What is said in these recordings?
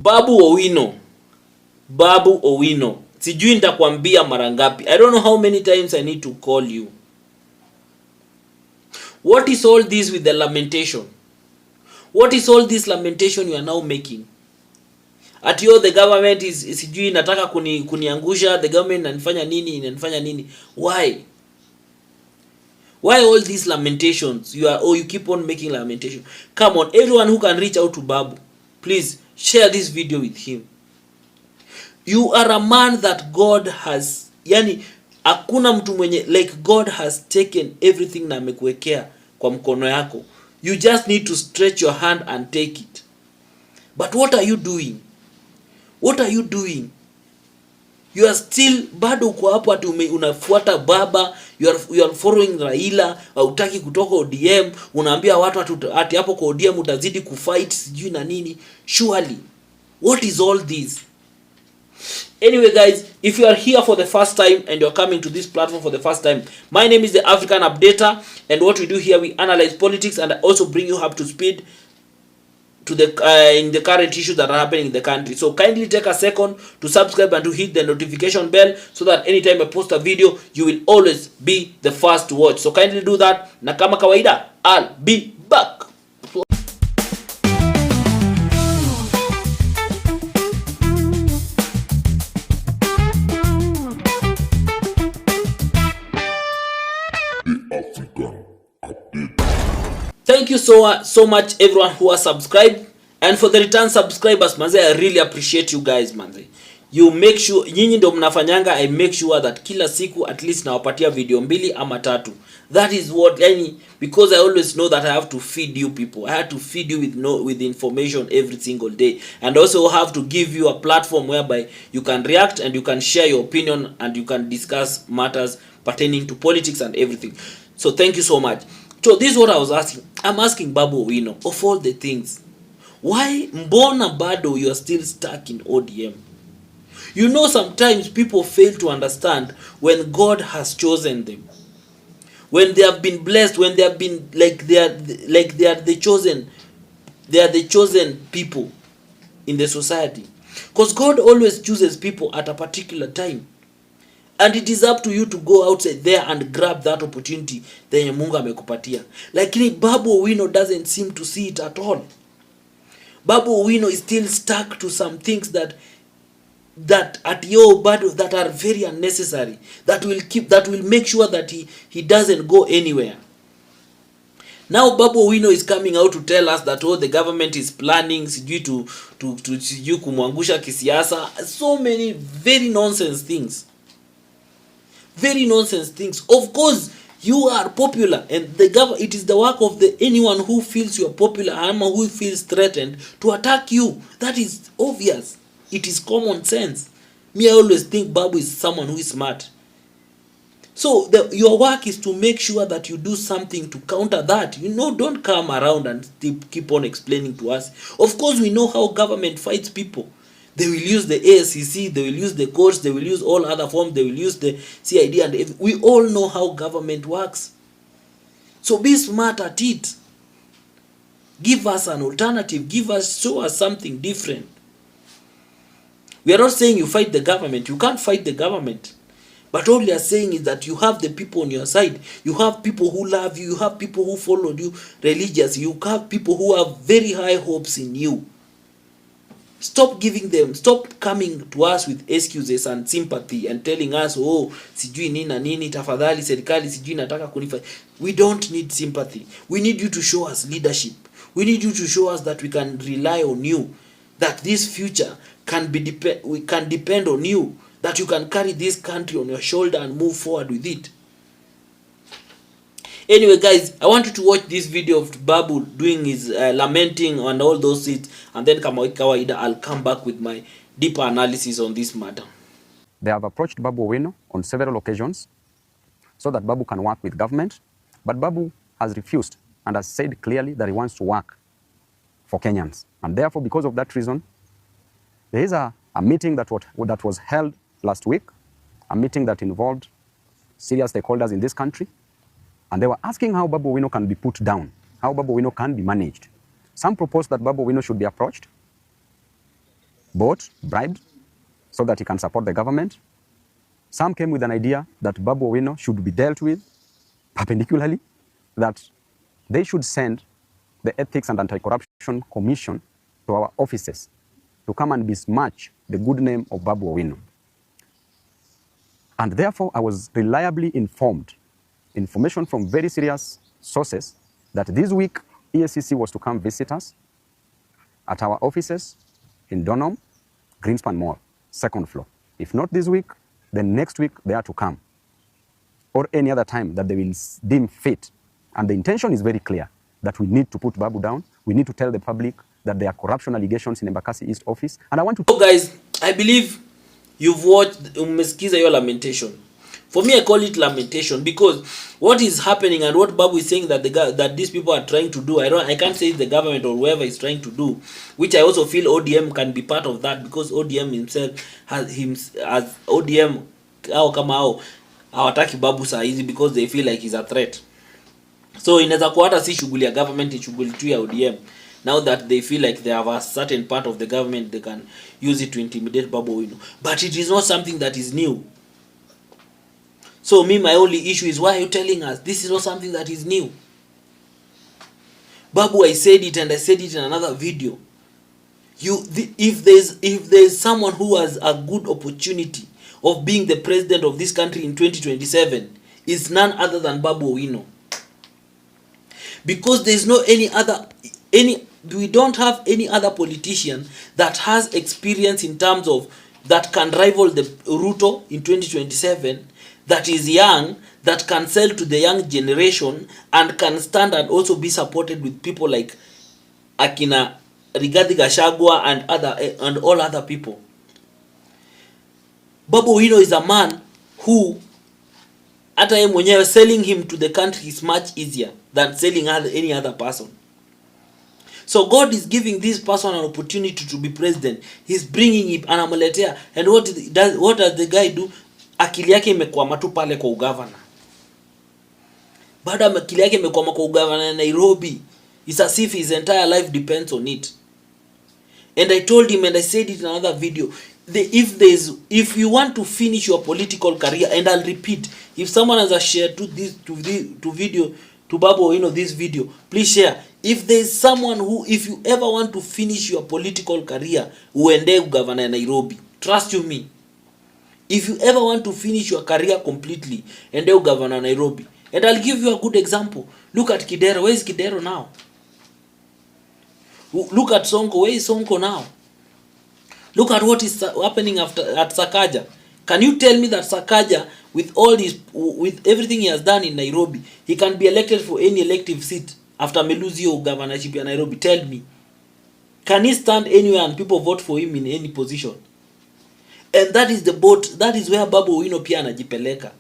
Babu Owino. Babu Owino. Sijui nitakwambia mara ngapi. I don't know how many times I need to call you. What is all this with the lamentation? What is all this lamentation you are now making? At yo the government is sijui inataka kuniangusha, the government inanifanya nini? Why? Why all these lamentations? You keep on making lamentation. Come on, everyone who can reach out to Babu, please share this video with him. You are a man that God has, yani hakuna mtu mwenye, like God has taken everything na amekuwekea kwa mkono yako. You just need to stretch your hand and take it. But what are you doing? What are you doing? You are still bado uko hapo ati unafuata baba, you are following Raila, hautaki kutoka ODM, unaambia watu ati hapo kwa ODM utazidi kufight sijui na nini. Surely, what is all this? Anyway guys, if you are here for the first time and you're coming to this platform for the first time, my name is the African Updater, and what we do here, we analyze politics and also bring you up to speed to the in the current issues that are happening in the country. So kindly take a second to subscribe and to hit the notification bell so that anytime I post a video, you will always be the first to watch. So kindly do that, na kama kawaida, I'll be back. Thank you so much everyone who has subscribed, and for the return subscribers, manze, I really appreciate you guys, manze. You make sure nyinyi ndo mnafanyanga I make sure that kila siku at least nawapatia video 2 ama 3. That is what, yani, because I always know that I have to feed you people. I have to feed you with information every single day, and also have to give you a platform whereby you can react and you can share your opinion and you can discuss matters pertaining to politics and everything. So thank you so much. So this is what I was asking. I'm asking Babu Owino, of all the things, why mbona bado you are still stuck in ODM? You know, sometimes people fail to understand when God has chosen them, when they have been blessed, when they have been they are the chosen people in the society, because God always chooses people at a particular time. And it is up to you to go outside there and grab that opportunity that Mungu amekupatia. Lakini Babu Owino doesn't seem to see it at all. Babu Owino is still stuck to some things that are very unnecessary, that will make sure that he doesn't go anywhere. Now Babu Owino is coming out to tell us that the government is planning sijui to sijui kumwangusha kisiasa. So many very nonsense things. Very nonsense things. Of course, you are popular, and it is the work of anyone who feels you are popular and who feels threatened to attack you. That is obvious. It is common sense. Me, I always think Babu is someone who is smart. So your work is to make sure that you do something to counter that. You know, don't come around and keep on explaining to us. Of course, we know how government fights people. They will use the ASCC, they will use the courts, they will use all other forms, they will use the CID, and we all know how government works. So be smart at it. Give us an alternative. Show us something different. We are not saying you fight the government. You can't fight the government. But all we are saying is that you have the people on your side. You have people who love you. You have people who follow you religiously. You have people who have very high hopes in you. Stop coming to us with excuses and sympathy and telling us, oh, sijui nini na nini, tafadhali serikali sijui nataka kunifanya. We don't need sympathy. We need you to show us leadership. We need you to show us that we can rely on you, that this future we can depend on you, that you can carry this country on your shoulder and move forward with it. Anyway guys, I want you to watch this video of Babu doing his lamenting and all those things, and then kama kawaida I'll come back with my deeper analysis on this matter. They have approached Babu Owino on several occasions so that Babu can work with government, but Babu has refused and has said clearly that he wants to work for Kenyans. And therefore, because of that reason, there is a meeting that was held last week, a meeting that involved serious stakeholders in this country. And they were asking how Babu Owino can be put down, how Babu Owino can be managed. Some proposed that Babu Owino should be approached bought, bribed, so that he can support the government. Some came with an idea that Babu Owino should be dealt with perpendicularly, that they should send the Ethics and Anti-Corruption Commission to our offices to come and besmirch the good name of Babu Owino. And therefore, I was reliably informed, information from very serious sources, that this week EACC was to come visit us at our offices in Donholm, Greenspan Mall, 2nd floor. If not this week, then next week they are to come, or any other time that they will deem fit. And the intention is very clear, that we need to put Babu down. We need to tell the public that there are corruption allegations in Embakasi East office. And I want to... So guys, I believe you've watched umesikiza your lamentation. For me, I call it lamentation, because what is happening and what Babu is saying that that these people are trying to do, I can't say it's the government or whoever is trying to do, which I also feel ODM can be part of that, because ODM himself has ODM hawataki Babu saa hizi because they feel like he's a threat. So inaweza kuwa hata si shughuli ya government, ni shughuli tu ya ODM. Now that they feel like they have a certain part of the government, they can use it to intimidate Babu Owino. But it is not something that is new. So my only issue is, why are you telling us this is not something that is new? Babu, I said it, and I said it in another video. If there's someone who has a good opportunity of being the president of this country in 2027, is none other than Babu Owino. Because there's no we don't have any other politician that has experience in terms of that can rival the Ruto in 2027, that is young, that can sell to the young generation, and can stand and also be supported with people like Akina Rigathi Gachagua and all other people. Babu Owino is a man who, hata yeye mwenyewe, selling him to the country is much easier than selling any other person. So God is giving this person an opportunity to be president. He's bringing him anamletea, and what does the guy do? Akili yake imekwama tu pale kwa ugavana. Baada akili yake imekwama kwa ugavana na Nairobi, it's as if his entire life depends on it. And I told him, and I said it in another video, if you want to finish your political career, and I'll repeat, if someone has a share to Babu Owino this video, please share. If there's someone who, if you ever want to finish your political career, uende governor Nairobi, trust you me. If you ever want to finish your career completely, ende governor Nairobi. And I'll give you a good example. Look at Kidero. Where is Kidero now? Look at Sonko. Where is Sonko now? Look at what is happening at Sakaja. Can you tell me that Sakaja, with everything he has done in Nairobi, he can be elected for any elective seat after Meluzio governorship in Nairobi? Tell me. Can he stand anywhere and people vote for him in any position? And that is where Babu Owino pia anajipeleka.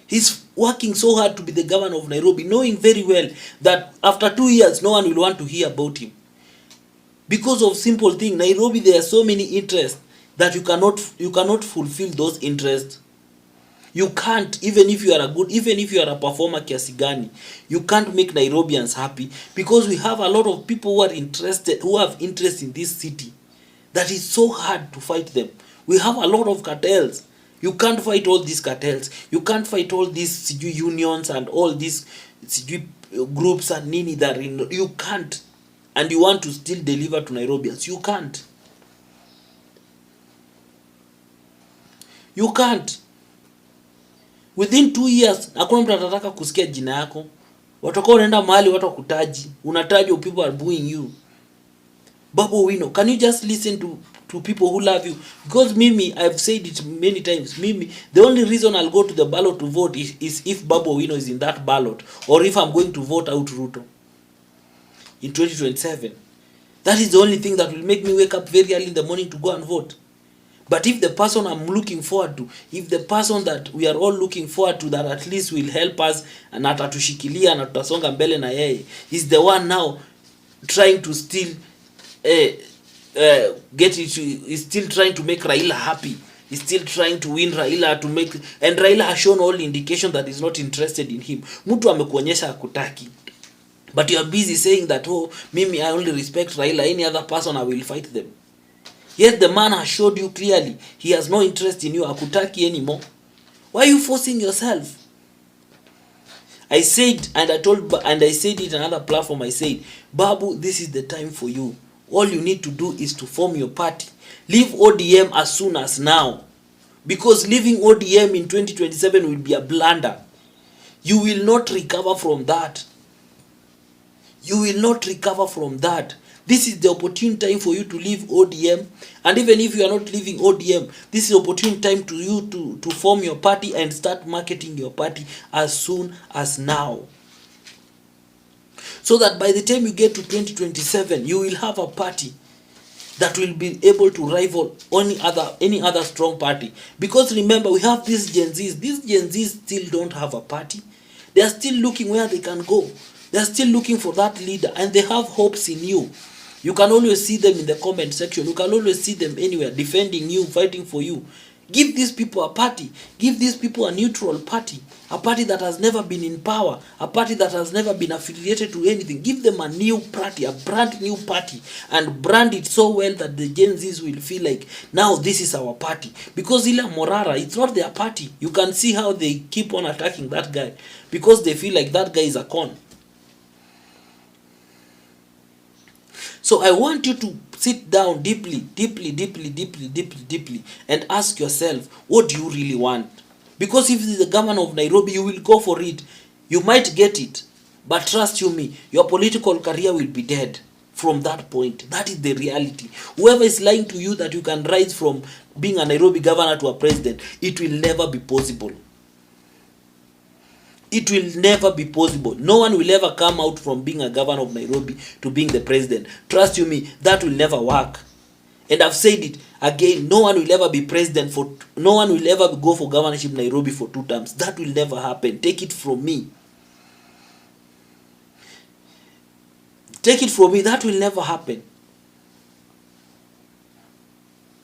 He's working so hard to be the governor of Nairobi, knowing very well that after 2 years, no one will want to hear about him. Because of simple thing, Nairobi, there are so many interests that you cannot fulfill those interests. You can't, even if you are a performer kiasi gani, you can't make Nairobians happy, because we have a lot of people who have interest in this city, that is so hard to fight them. We have a lot of cartels. You can't fight all these cartels. You can't fight all these unions and all these groups and nini that you can't. And you want to still deliver to Nairobians. You can't. You can't. Within 2 years, hakuna mtu atataka kusikia jina yako. Watakuwa unaenda mahali watu wakutaji. Unatajwa, people are booing you. Babu Owino, can you just listen to people who love you? Because Mimi, I've said it many times, Mimi, the only reason I'll go to the ballot to vote is if Babu Owino is in that ballot, or if I'm going to vote out Ruto in 2027. That is the only thing that will make me wake up very early in the morning to go and vote. But if the person I'm looking forward to, if the person that we are all looking forward to, that at least will help us and atatushikilia na tutasonga mbele na yeye, is the one now trying to still is still trying to make Raila happy. He's still trying to win Raila to make, and Raila has shown all indication that he's not interested in him. Mtu amekuonyesha hakutaki. But you are busy saying that, oh, Mimi, I only respect Raila, any other person I will fight them. Yet the man has showed you clearly he has no interest in you, hakutaki anymore. Why are you forcing yourself? I said, and I said it on another platform, I said, Babu, this is the time for you. All you need to do is to form your party. Leave ODM as soon as now. Because leaving ODM in 2027 will be a blunder. You will not recover from that. You will not recover from that. This is the opportune time for you to leave ODM. And even if you are not leaving ODM, this is the opportune time to you to form your party and start marketing your party as soon as now. So that by the time you get to 2027, you will have a party that will be able to rival any other strong party. Because remember, we have these Gen Zs. These Gen Zs still don't have a party. They are still looking where they can go. They are still looking for that leader, and they have hopes in you. You can always see them in the comment section. You can always see them anywhere, defending you, fighting for you. Give these people a party. Give these people a neutral party. A party that has never been in power. A party that has never been affiliated to anything. Give them a new party, a brand new party. And brand it so well that the Gen Zs will feel like, now this is our party. Because Ila Morara, it's not their party. You can see how they keep on attacking that guy. Because they feel like that guy is a con. So I want you to sit down deeply and ask yourself, what do you really want? Because if it's the governor of Nairobi, you will go for it. You might get it. But trust you me, your political career will be dead from that point. That is the reality. Whoever is lying to you that you can rise from being a Nairobi governor to a president, it will never be possible. It will never be possible. No one will ever come out from being a governor of Nairobi to being the president. Trust you me, that will never work. And I've said it again, no one will ever be president no one will ever go for governorship Nairobi for 2 terms. That will never happen. Take it from me. Take it from me, that will never happen.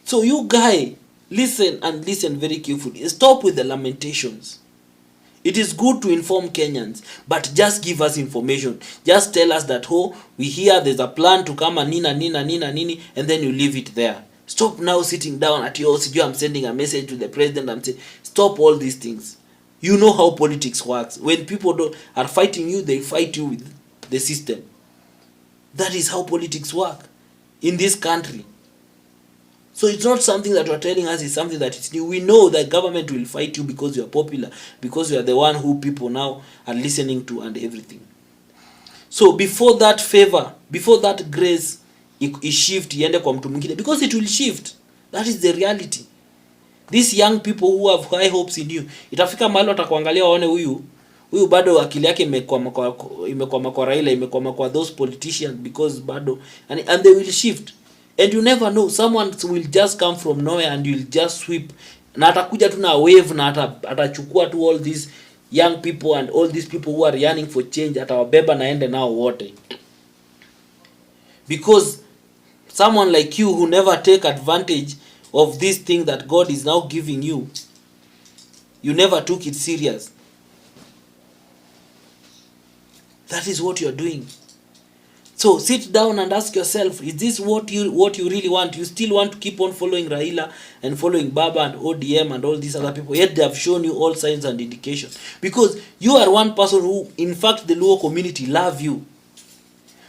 So you guy, listen and listen very carefully. Stop with the lamentations. It is good to inform Kenyans, but just give us information. Just tell us that, oh, we hear there's a plan to come and nini, and then you leave it there. Stop now sitting down at your OCG, I'm sending a message to the president, I'm saying, stop all these things. You know how politics works. When people are fighting you, they fight you with the system. That is how politics work in this country. So it's not something that you're telling us, it's something that is new. We know that government will fight you because you're popular, because you are the one who people now are listening to and everything. So before that favor, before that grace, it shift iende kwa mtu mwingine, because it will shift. That is the reality. These young people who have high hopes in you, itafika mahali watakuangalia waone huyu bado akili yake imekwama kwa Raila, imekwama kwa those politicians, because bado and they will shift. And you never know, someone will just come from nowhere and you'll just sweep. Na atakuja tu na wave na atachukua tu all these young people and all these people who are yearning for change, atawabeba na ende nao wote. Because someone like you who never take advantage of this thing that God is now giving you, you never took it serious. That is what you're doing. So sit down and ask yourself, is this what you really want? You still want to keep on following Raila and following Baba and ODM and all these other people, yet they have shown you all signs and indications. Because you are one person who, in fact, the Luo community love you.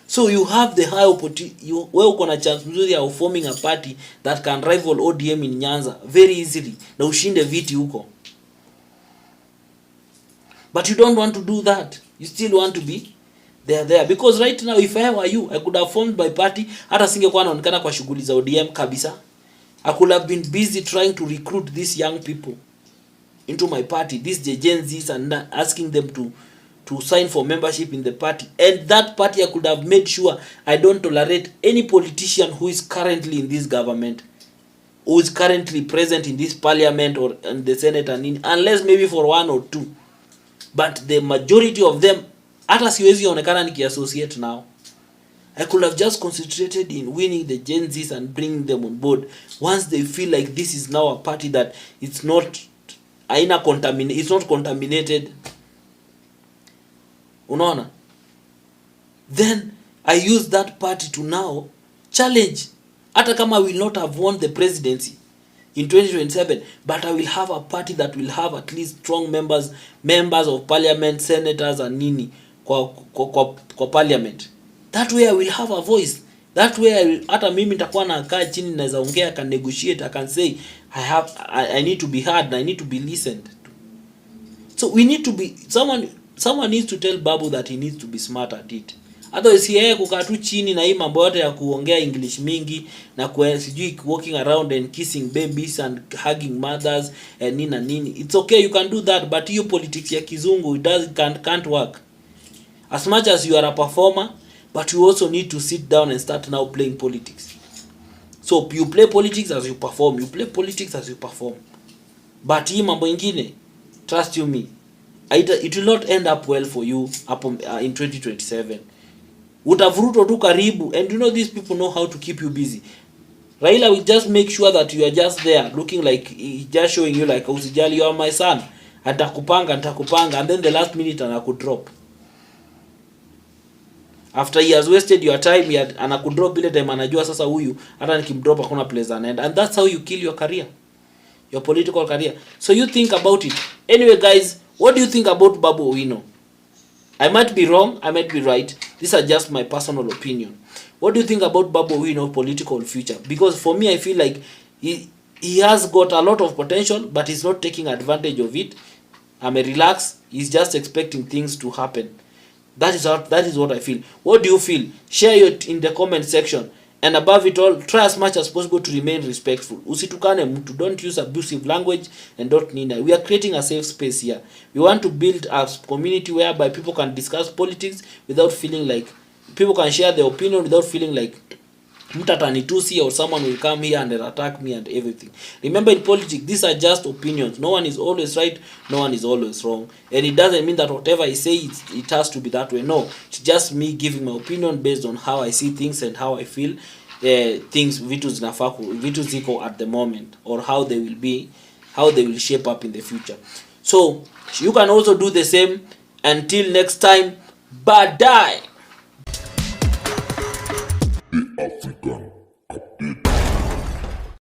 So you have the high opportunity, wewe uko na chance mzuri ya forming a party that can rival ODM in Nyanza very easily, na ushinde viti huko. But you don't want to do that. You still want to be there. Because right now, if I were you, I could have formed my party. Hata singekuwa naonekana kwa shughuli za ODM kabisa. I could have been busy trying to recruit these young people into my party, these Gen Zs, and asking them to sign for membership in the party. And that party, I could have made sure I don't tolerate any politician who is currently in this government, who is currently present in this parliament or in the Senate, unless maybe for 1 or 2. But the majority of them, hata siwezi onekana nikiassociate now. I could have just concentrated in winning the Gen Zs and bringing them on board. Once they feel like this is now a party that it's not contaminated. Unaona? Then I use that party to now challenge Hata kama I will not have won the presidency in 2027, but I will have a party that will have at least strong members of parliament, senators and nini kwa parliament. That way I will have a voice. That way hata mimi nitakuwa nakaa chini, naweza ongea, can negotiate, I can say I need to be heard, I need to be listened to. So we need to be someone needs to tell Babu that he needs to be smart at it. Otherwise yeye kukaa tu chini na hii mambo yote ya kuongea English mingi na sijui walking around and kissing babies and hugging mothers and nini. It's okay, you can do that, but hiyo politics ya kizungu can't work. As much as you are a performer, but you also need to sit down and start now playing politics. So you play politics as you perform, you play politics as you perform. But hii mambo ingine, trust you me, it will not end up well for you in 2027. Utavuruto tu karibu, and you know these people know how to keep you busy. Raila will just make sure that you are just there looking like he just showing you like usijali, you are my son, atakupanga, and then the last minute anakudrop. After he has wasted your time, anakudrop ile time anajua sasa huyu hata nikimdrop hakuna place anaenda, and that's how you kill your career, your political career. So you think about it. Anyway guys, what do you think about Babu Owino? I might be wrong, I might be right. These are just my personal opinion. What do you think about Babu Owino's political future? Because for me, I feel like he has got a lot of potential, but he's not taking advantage of it. Relax. He's just expecting things to happen. That is what I feel. What do you feel? Share it in the comment section. And above it all, try as much as possible to remain respectful. Usitukane mtu. Don't use abusive language and don't nina. We are creating a safe space here. We want to build a community whereby people can discuss politics without feeling like, people can share their opinion without feeling like mtu atanitusi or someone will come here and attack me and everything. Remember, in politics, these are just opinions. No one is always right, no one is always wrong. And it doesn't mean that whatever I say, it has to be that way. No, it's just me giving my opinion based on how I see things and how I feel things vitu ziko at the moment, or how they will shape up in the future. So you can also do the same. Until next time, bye.